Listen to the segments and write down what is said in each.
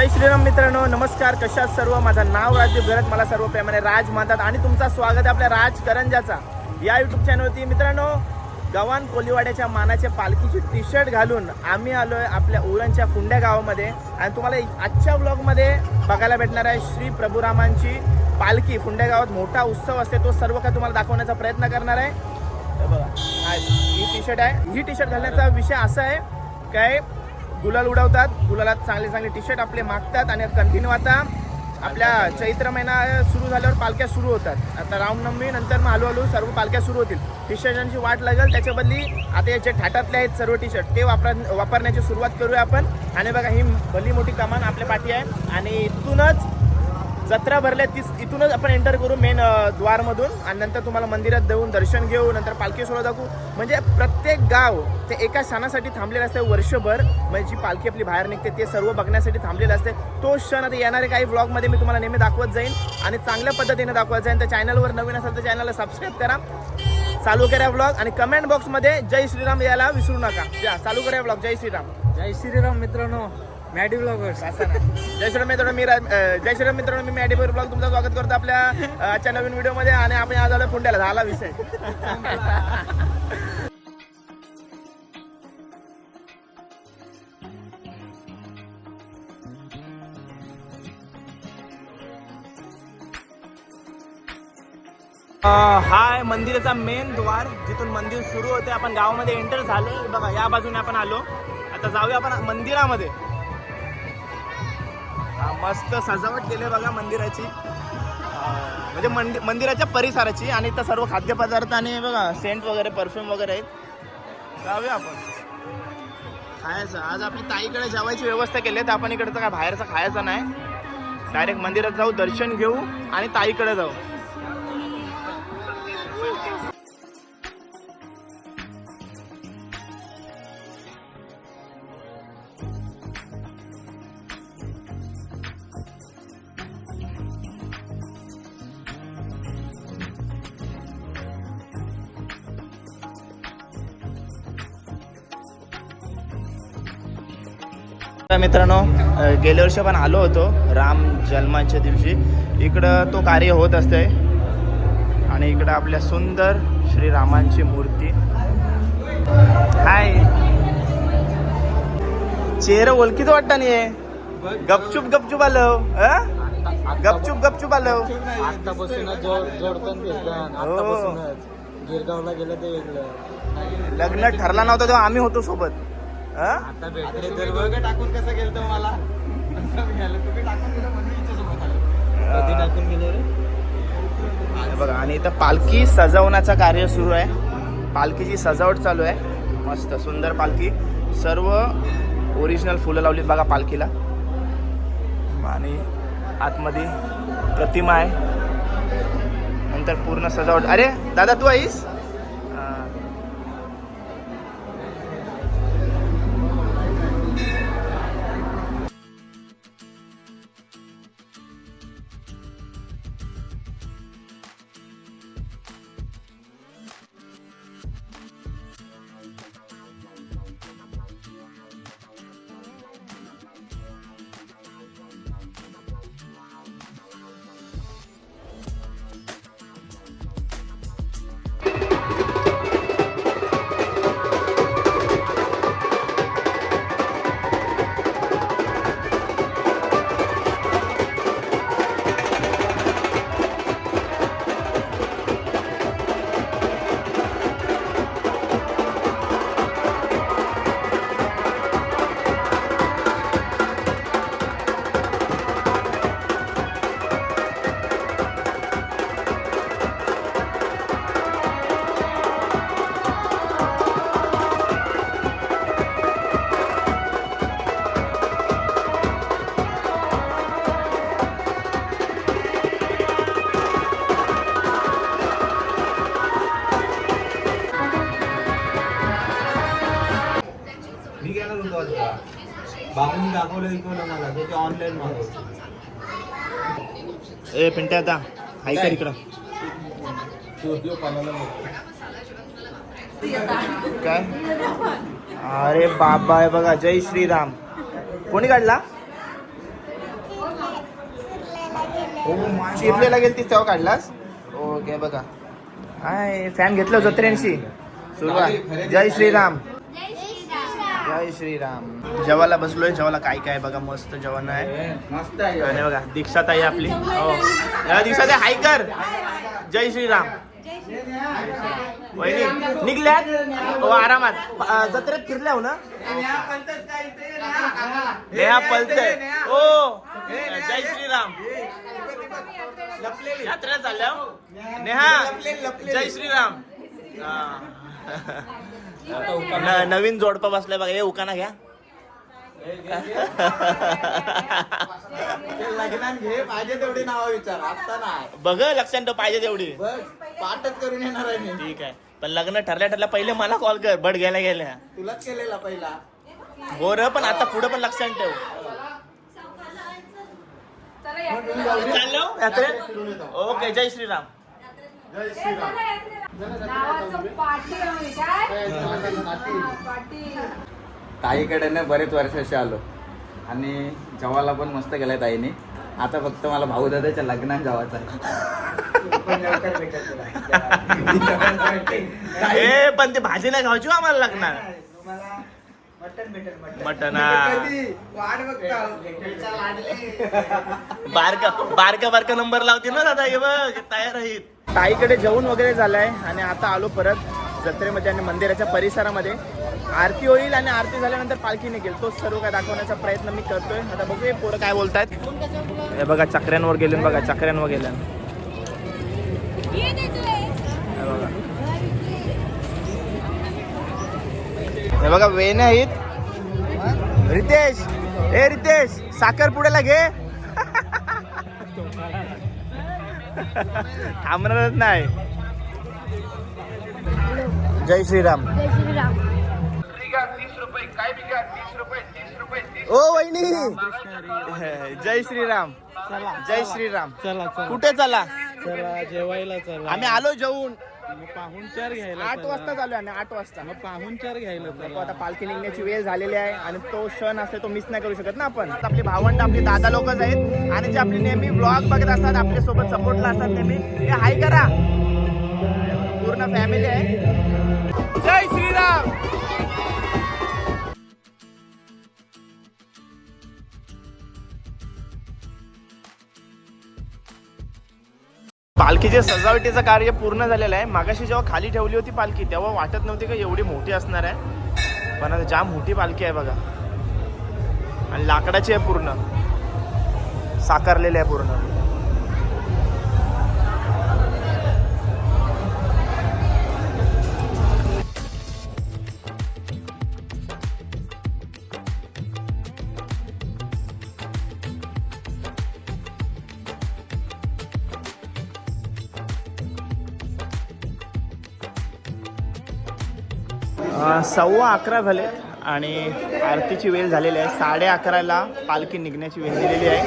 जय श्रीराम मित्रांनो, नमस्कार. कशात सर्व. माझं नाव राजदीप घरत, मला सर्व प्रेमाने राज म्हणतात आणि तुमचं स्वागत आहे आपल्या राज करंजाचा या यूट्यूब चॅनलवरती. मित्रांनो, गव्हाण कोलीवाड्याच्या मानाच्या पालखीची टी शर्ट घालून आम्ही आलोय आपल्या उरणच्या फुंड्या गावामध्ये आणि तुम्हाला आजच्या ब्लॉगमध्ये बघायला भेटणार आहे श्री प्रभुरामांची पालखी. फुंड्या गावात मोठा उत्सव असते, तो सर्व काय तुम्हाला दाखवण्याचा प्रयत्न करणार आहे. बघा, ही टी शर्ट आहे. ही टी शर्ट घालण्याचा विषय असा आहे काय, गुलाल उडवतात, गुलालात चांगले चांगले टी शर्ट आपले मागतात आणि कंटिन्यू आता आपल्या चैत्र महिना सुरू झाल्यावर पालख्या सुरू होतात. आता रामनवमी नंतर मग हळूहळू सर्व पालख्या सुरू होतील. टी शर्टांची वाट लागेल, त्याच्या बदली आता याचे ठाटातले आहेत सर्व टी शर्ट, ते वापरण्याची सुरुवात करूया आपण. आणि बघा, ही भली मोठी कमान आपल्या पाठी आहे आणि इथूनच जत्रा भरल्या, इथूनच आपण एंटर करू मेन द्वारमधून आणि नंतर तुम्हाला मंदिरात जाऊन दर्शन घेऊ, नंतर पालखी सोहळा दाखवू. म्हणजे प्रत्येक गाव ते एका सणासाठी थांबलेलं असते वर्षभर. म्हणजे जी पालखी आपली बाहेर निघते ते सर्व बघण्यासाठी थांबलेलं असते. तो क्षण आता येणारे काही व्लॉगमध्ये मी तुम्हाला नेहमी दाखवत जाईन आणि चांगल्या पद्धतीने दाखवत जाईन. तर चॅनलवर नवीन असेल तर चॅनलला सबस्क्राईब करा, चालू करा व्लॉग आणि कमेंट बॉक्समध्ये जय श्रीराम यायला विसरू नका. चालू करा व्लॉग. जय श्रीराम. जय श्रीराम मित्रांनो, मॅडी ब्लॉगर्स. असं नाही. जय श्रीराम मित्रांनो, मी मॅडी ब्लॉग तुमचं स्वागत करतो आपल्या आजच्या नवीन व्हिडिओमध्ये. आणि आपण आज आलो फुंड्याला, झाला विषय. हा आहे मंदिराचा मेन द्वार, जिथून मंदिर सुरू होते. आपण गावामध्ये एंटर झालो. बघा, या बाजूने आपण आलो. आता जाऊया आपण मंदिरामध्ये. मस्त सजावट केली बघा मंदिराची, म्हणजे मंदिराच्या परिसराची. आणि इथं सर्व खाद्यपदार्थ आणि बघा सेंट वगैरे, परफ्यूम वगैरे आहेत. जाऊया आपण खायचं. आज आपली ताईकडे जेवायची व्यवस्था केली आहे, तर आपण इकडचं काय बाहेरचं खायचं नाही, डायरेक्ट मंदिरात जाऊ, दर्शन घेऊ आणि ताईकडे जाऊ. मित्रांनो, गेल्या वर्षी आपण आलो होतो राम जन्माच्या दिवशी. इकडं तो कार्य होत असते आणि इकडं आपल्या सुंदर श्रीरामांची मूर्ती. हाय, चेहरा ओळखीच वाटतं नाही. गपचूप आलो, गपचूप आलो. आतापासूनच जोडपण गिरगावला गेलं ते वेगळं. लग्न ठरला नव्हता तेव्हा आम्ही होतो सोबत. आता भेटले तर टाकून कसं गेलं मला, तुम्ही टाकून गेलं म्हणून कधी टाकून गेले रे बघा. आणि इथं पालखी सजवण्याचा कार्य सुरू आहे. पालखीची सजावट चालू आहे. मस्त सुंदर पालखी, सर्व ओरिजिनल फुलं लावलीत बघा पालखीला. आणि आतमध्ये प्रतिमा आहे, नंतर पूर्ण सजावट. अरे दादा, तू आहेस? बाबून दाखवलं इकडं मला, ते ऑनलाईन मागवतो. ए पिंट्या, आता हाय कर इकडं. काय? अरे बाबा आहे बघा, जय श्रीराम. कोणी काढला? चिरलेला गेलतीस तेव्हा काढलास ओके बघा काय फॅन घेतलं जत्रेंशी सुरुवात जय श्रीराम जय श्रीराम जेवायला बसलोय जेवायला काय काय बघा मस्त जेवण आहे मस्त आणि बघा दीक्षा ताई आपली हो दीक्षा ताई हाय कर जय श्रीराम वहिनी निघल्यात हो आरामात जत्रेत फिरल्या हो ना नेहा पलतय हो जय श्रीराम यात्रा चालल्या हो. नेहा जय श्रीराम नवीन जोडपा बसलाय बघा हे उकाना घ्या लग्नात घे पाहिजे तेवढी नाव विचार आता नाही बघ लक्षात ठेव पाहिजे तेवढी बघ पाठच करून येणार आहे मी ठीक आहे पण लग्न ठरल्या पहिले मला कॉल कर बट घ्यायला गेल्या तुलाच केलेला पहिला हो र पण आता पुढे पण लक्षात ठेव चाललो यात्रेत ओके जय श्रीराम जय श्रीराम ताईकडे ना बरेच वर्षाशी आलो आणि जेवायला पण मस्त गेलाय ताईने आता फक्त मला भाऊ दादाच्या लग्नात जावायचं ए पण ते भाजी नाही खायची हो आम्हाला लागणार मटन बारका नंबर लावते ना दादा हे बघ तयार आहेत ताईकडे जेवण वगैरे झालंय आणि आता आलो परत जत्रेमध्ये आणि मंदिराच्या परिसरामध्ये आरती होईल आणि आरती झाल्यानंतर पालखी निघेल तो सर्व काय दाखवण्याचा प्रयत्न मी करतोय आता बघूया पोरं काय बोलतायत हे बघा चक्र्यांवर गेले बघा चक्र्यांवर गेल्या हे बघा वेण्या आहेत रितेश ए रितेश साखर पुड्याला घे थांबणारच नाही जय श्रीराम ओ वहिनी जय श्रीराम जय श्रीराम चला कुठे चला चला जेवायला चला आम्ही आलो जेवून पाहुणचार घ्यायला 8 वाजता चालू आणि 8 वाजता मग पाहुणचार घ्यायला नको आता पालखी निघण्याची वेळ झालेली आहे आणि तो क्षण असते तो मिस नाही करू शकत ना आपण आपली भावंड आपली दादा लोकच आहेत आणि जे आपली नेहमी ब्लॉग बघत असतात आपल्या सोबत सपोर्टला असतात नेहमी हे हाय करा पूर्ण फॅमिली आहे जय श्रीराम पालखीचे सजावटीचं कार्य पूर्ण झालेलं आहे मागाशी जेव्हा खाली ठेवली होती पालखी तेव्हा वाटत नव्हती का एवढी मोठी असणार आहे पण आता जाम मोठी पालखी आहे बघा आणि लाकडाची आहे पूर्ण साकारलेली आहे पूर्ण सव्वा 11 झाले आणि आरतीची वेळ झालेली आहे 11:30ला पालखी निघण्याची वेळ दिलेली आहे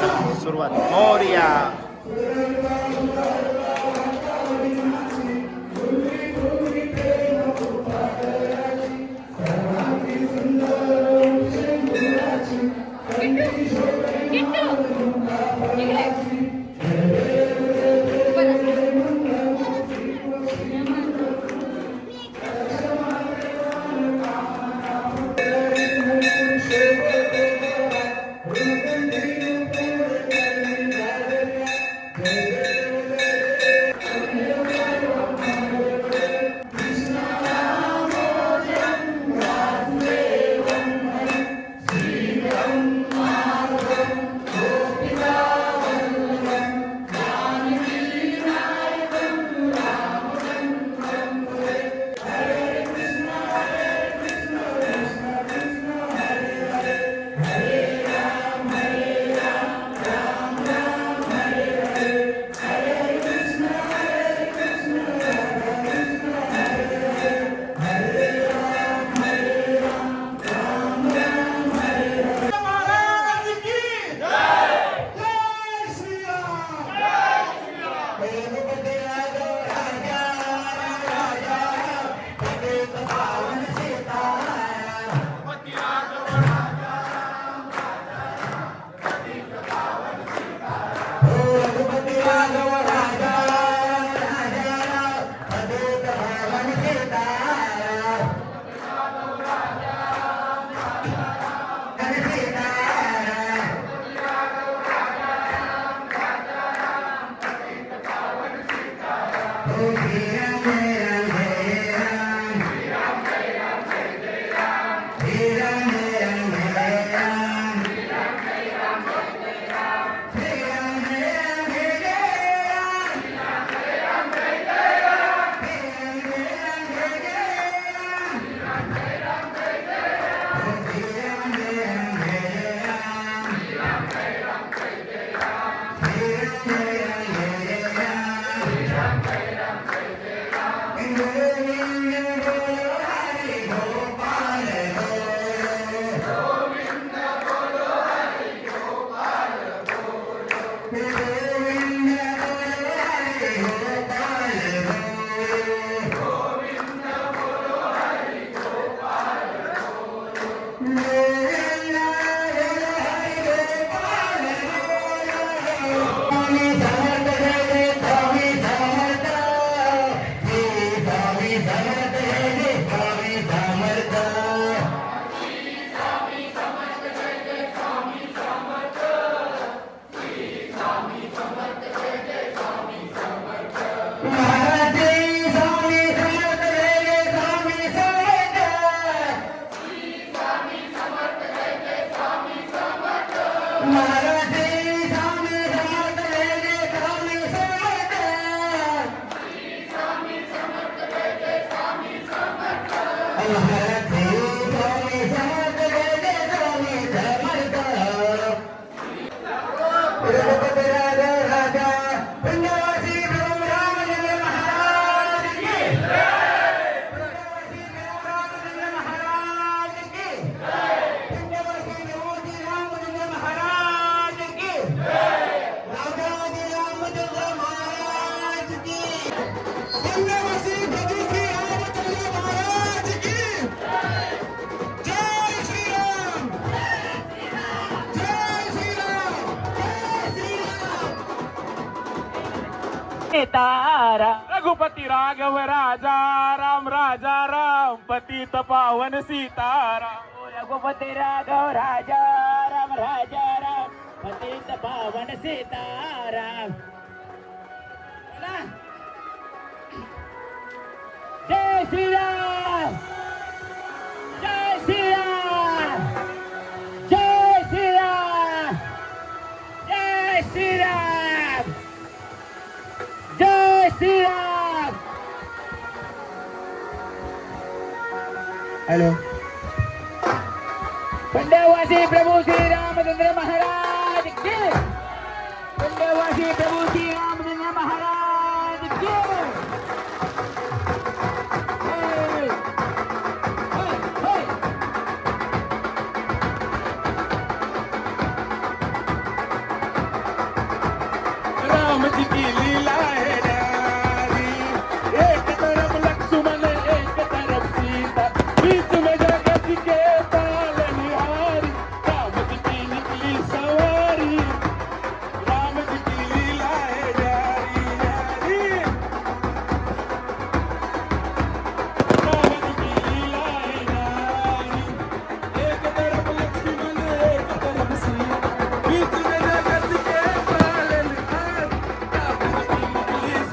चला, सुरुवात मोरया तारा रघुपती राघव राजा राम पतित पावन सीताराम रघुपती राघव राजा राम पतित पावन सीताराम बोला. जय श्रीराम जय श्रीराम जय श्रीराम जय श्रीराम जय श्रीराम. हॅलो. पंडवासी प्रभू श्री रामचंद्र महाराज की. पंडवासी प्रभू श्री रामचंद्र महाराज की. होय. होय, होय. राम जी की लीला है न्यारी, एक तरफ लक्ष्मण एक तरफ सीता, बीच में जगत के पालनहारी, राम जी की निकली सवारी, राम जी की लीला है न्यारी न्यारी, राम जी की लीला है न्यारी, एक तरफ लक्ष्मण एक तरफ सीता, बीच में जगत के पालनहारी, राम जी की निकली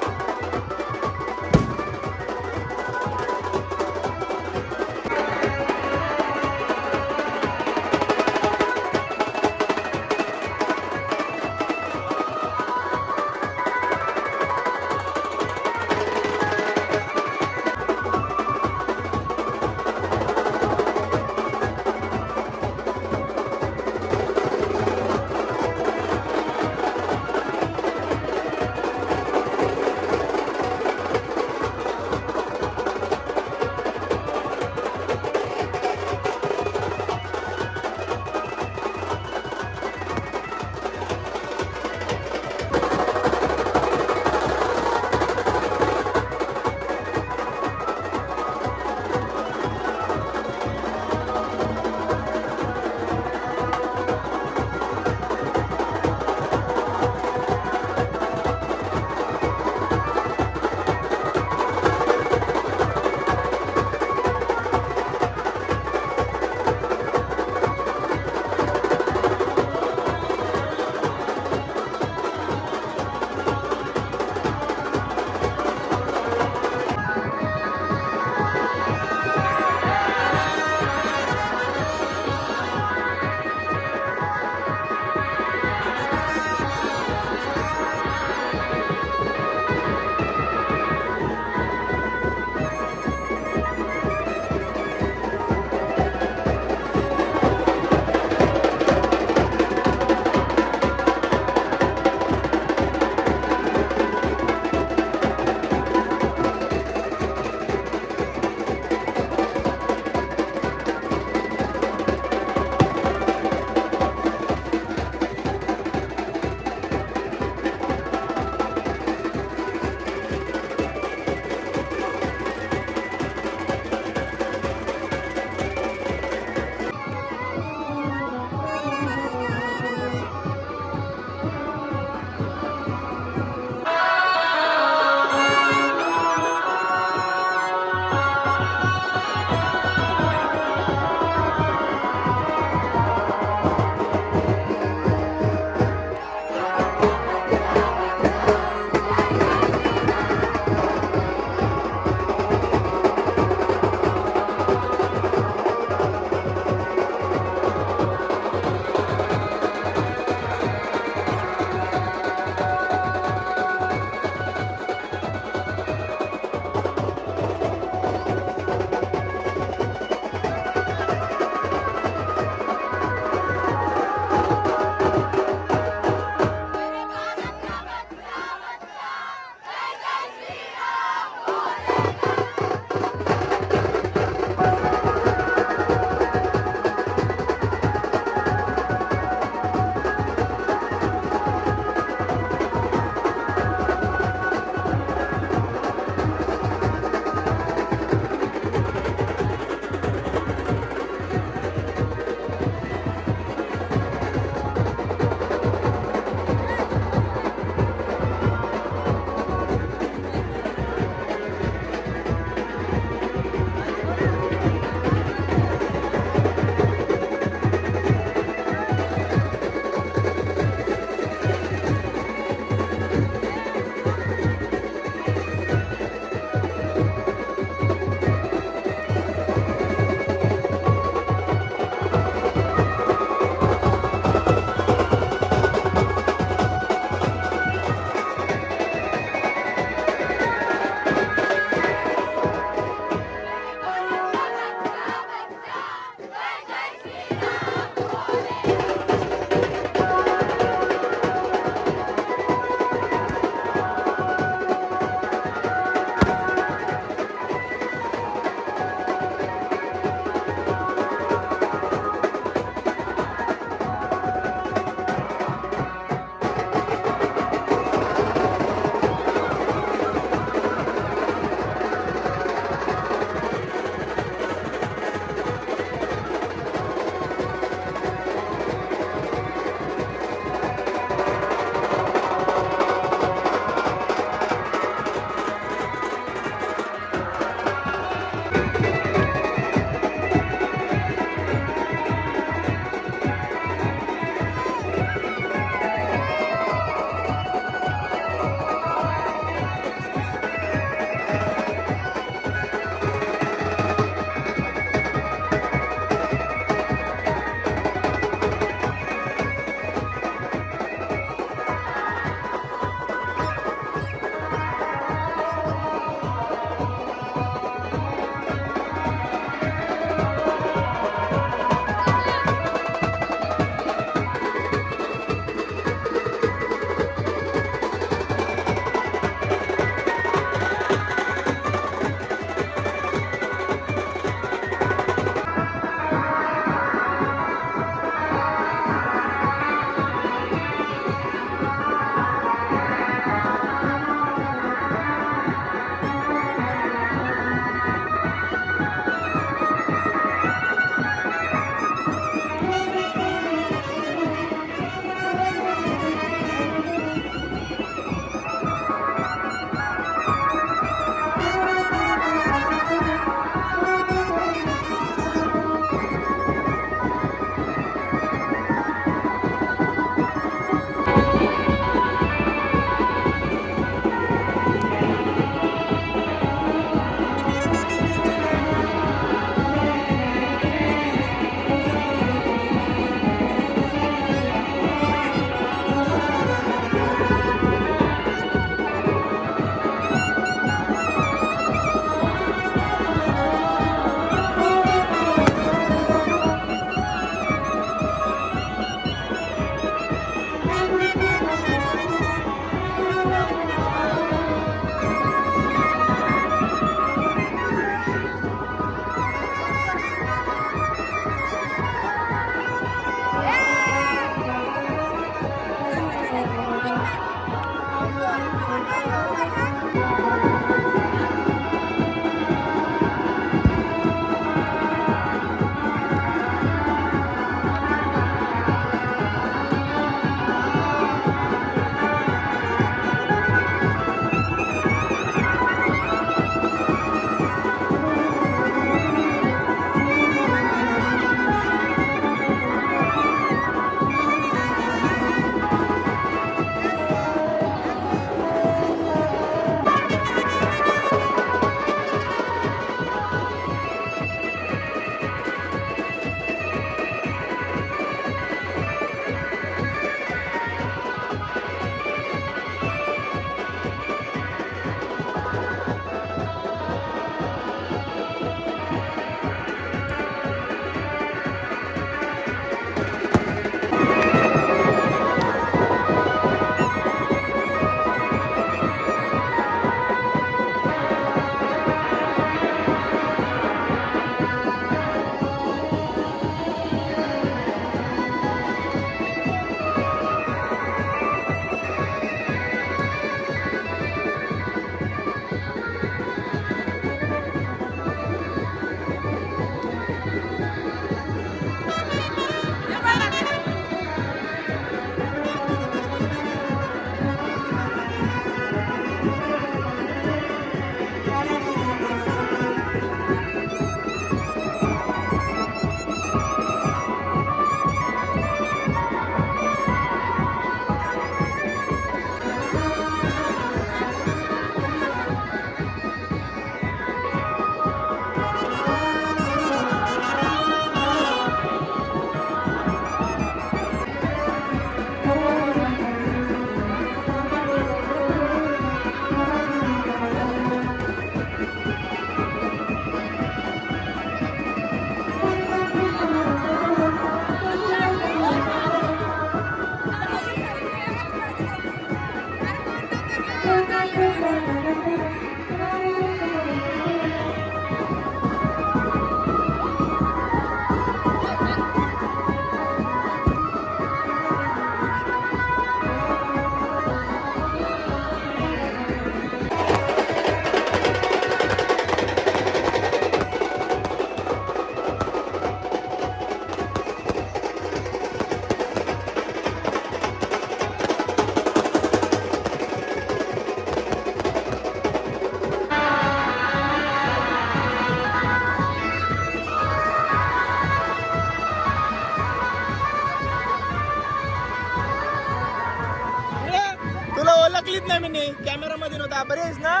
वहिनी कॅमेरा मध्ये नव्हता बरी आहेस ना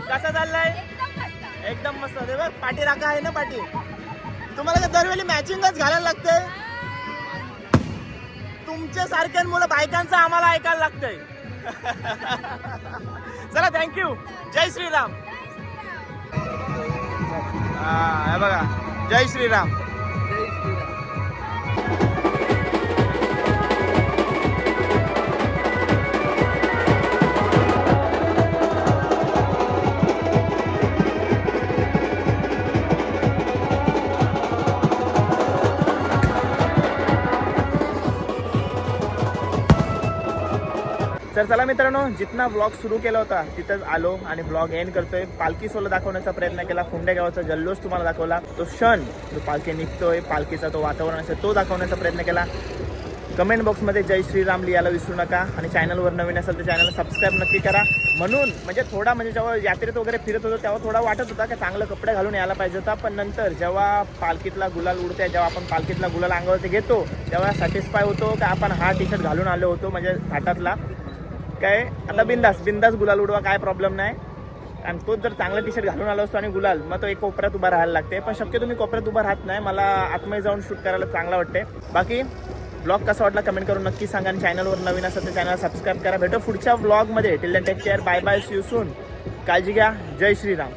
कसा चाललाय एकदम मस्त होते बघ पाठी राखा आहे ना पाठी तुम्हाला काय दरवेळी मॅचिंगच घालायला लागतंय तुमच्या सारख्यांमुळे बायकांचं आम्हाला ऐकायला लागतंय चला थँक्यू जय श्रीराम हा हे बघा जय श्रीराम तर चला मित्रांनो जितना ब्लॉग सुरू केला होता तिथंच आलो आणि ब्लॉग एंड करतोय पालखी सोहळा दाखवण्याचा प्रयत्न केला फोंड्या गावाचा जल्लोष तुम्हाला दाखवला तो क्षण जो पालखी निघतोय पालखीचा तो वातावरण असेल तो दाखवण्याचा प्रयत्न केला कमेंट बॉक्समध्ये जय श्रीराम लिहायला विसरू नका आणि चॅनलवर नवीन असेल तर चॅनलला सबस्क्राईब नक्की करा म्हणून म्हणजे थोडा म्हणजे जेव्हा यात्रेत वगैरे फिरत होतो तेव्हा थोडा वाटत होता की चांगलं कपडे घालून यायला पाहिजे होता पण नंतर जेव्हा पालखीतला गुलाल उडते जेव्हा आपण पालखीतला गुलाल अंगावरती घेतो तेव्हा सॅटिस्फाय होतो की आपण हा टी शर्ट घालून आलो होतो म्हणजे घाटातला काय आता बिंदास गुलाल उडवा काय प्रॉब्लेम नाही आणि तोच जर चांगला टी शर्ट घालून आला असतो आणि गुलाल मग तो एक कोपऱ्यात उभा राहायला लागते पण शक्यतो मी कोपऱ्यात उभा राहत नाही मला आतमध्ये जाऊन शूट करायला चांगला वाटते बाकी ब्लॉग कसा वाटला कमेंट करून नक्की सांगा आणि चॅनलवर नवीन असेल तर चॅनल सबस्क्राईब करा भेटो पुढच्या ब्लॉगमध्ये till then take care bye bye see you soon काळजी घ्या जय श्रीराम